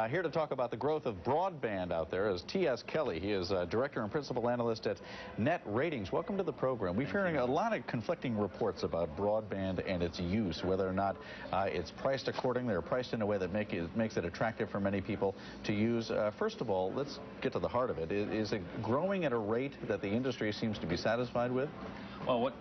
Here to talk about the growth of broadband out there is T.S. Kelly. He is Director and Principal Analyst at Net Ratings. Welcome to the program. We've hearing a lot of conflicting reports about broadband and its use, whether or not it's priced accordingly or priced in a way that makes it attractive for many people to use. First of all, let's get to the heart of it. Is it growing at a rate that the industry seems to be satisfied with? Well,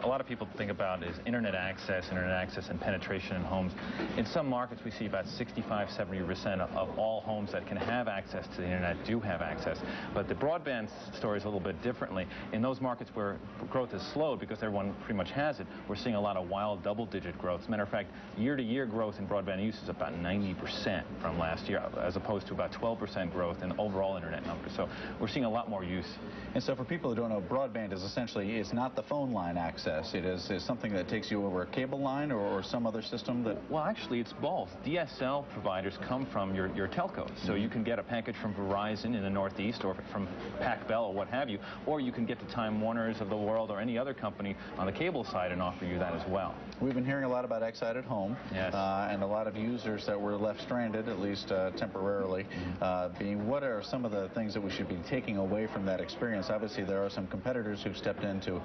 a lot of people think about is internet access and penetration in homes. In some markets, we see about 65–70% of all homes that can have access to the internet do have access. But the broadband story is a little bit differently. In those markets where growth is slowed because everyone pretty much has it, we're seeing a lot of wild double-digit growth. As a matter of fact, year-to-year growth in broadband use is about 90% from last year, as opposed to about 12% growth in overall internet numbers. So we're seeing a lot more use. And so for people who don't know, broadband is essentially, it's not the phone line access. It is something that takes you over a cable line or some other system that... Well, actually, it's both. DSL providers come from your telco. So you can get a package from Verizon in the Northeast or from Pac-Bell or what have you, or you can get the Time Warners of the world or any other company on the cable side and offer you that as well. We've been hearing a lot about Excited Home. Yes. And a lot of users that were left stranded, at least temporarily. What are some of the things that we should be taking away from that experience? Obviously, there are some competitors who've stepped in to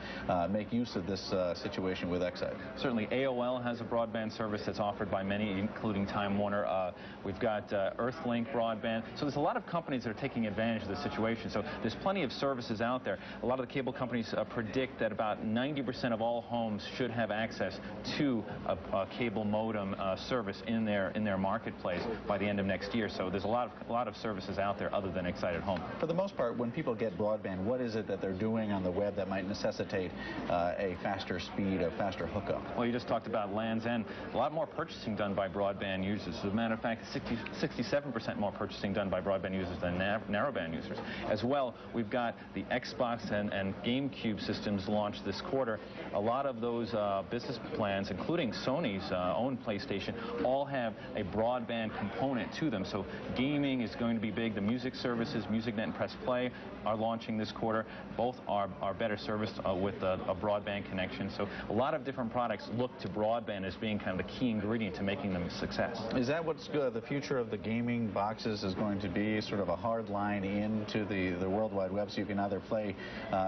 make use of this situation with Excite. Certainly, AOL has a broadband service that's offered by many, including Time Warner. We've got Earthlink broadband. So there's a lot of companies that are taking advantage of the situation. So there's plenty of services out there. A lot of the cable companies predict that about 90% of all homes should have access to a cable modem service in their marketplace by the end of next year. So there's a lot of services out there other than Excited Home. For the most part, when people get broadband, what is it that they're doing on the web that might necessitate a faster speed, a faster hookup? Well, you just talked about Land's End. A lot more purchasing done by broadband users. As a matter of fact, 67% more purchasing done by broadband users than narrowband users. As well, we've got the Xbox and GameCube systems launched this quarter. A lot of those business plans, including Sony's own PlayStation, all have a broadband component to them. So gaming is going to be big. The music services, MusicNet and Press Play, are launching this quarter. Both are better serviced with a broadband connection. So a lot of different products look to broadband as being kind of the key ingredient to making them a success. Is that what's good? The future of the gaming boxes is going to be sort of a hard line into the World Wide Web, so you can either play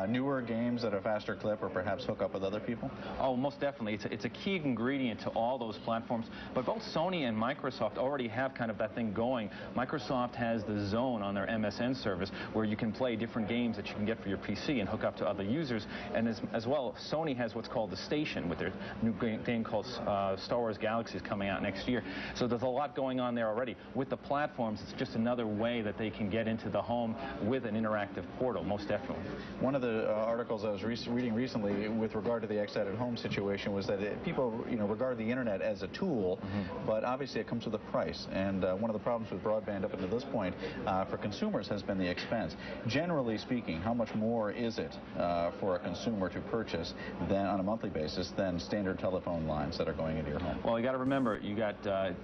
newer games at a faster clip or perhaps hook up with other people? Oh, most definitely. It's a key ingredient to all those platforms. But both Sony and Microsoft already have kind of that thing going. Microsoft has the Zone on their MSN service where you can play different games that you can get for your PC and hook up to other users. And as well, Sony has what's called the Station with their new game called Star Wars Galaxies coming out next year. So there's a lot going on there already. With the platforms, it's just another way that they can get into the home with an interactive portal, most definitely. One of the articles I was reading recently with regard to the Excited Home situation was that people regard the internet as a tool, but obviously it comes with a price. And one of the problems with broadband up until this point for consumers has been the expense. Generally speaking, how much more is it for a consumer to purchase than on a monthly basis than standard telephone lines that are going into your home? Well, you got to remember, you got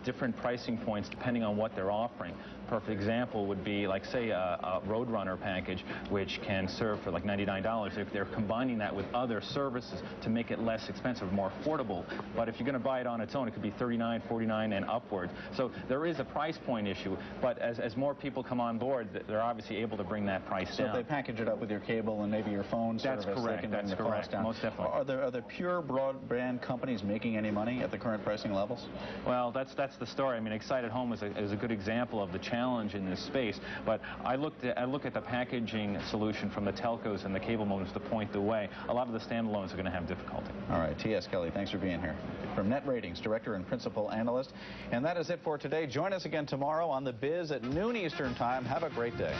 different pricing points depending on what they're offering. Perfect example would be, like, say, a Roadrunner package, which can serve for like $99 if they're combining that with other services to make it less expensive, more affordable. But if you're going to buy it on its own, it could be $39, $49, and upward. So there is a price point issue. But as more people come on board, they're obviously able to bring that price down. So if they package it up with your cable and maybe your phone service, that's correct. They can bring the cost down. Most definitely. Are there pure broadband companies making any money at the current pricing levels? Well, that's the story. I mean, Excited Home is a good example of the challenge in this space. But I look at the packaging solution from the telcos and the cable modems to point the way. A lot of the standalones are going to have difficulty. All right, T.S. Kelly, thanks for being here. From Net Ratings, Director and Principal Analyst. And that is it for today. Join us again tomorrow on The Biz at noon Eastern Time. Have a great day.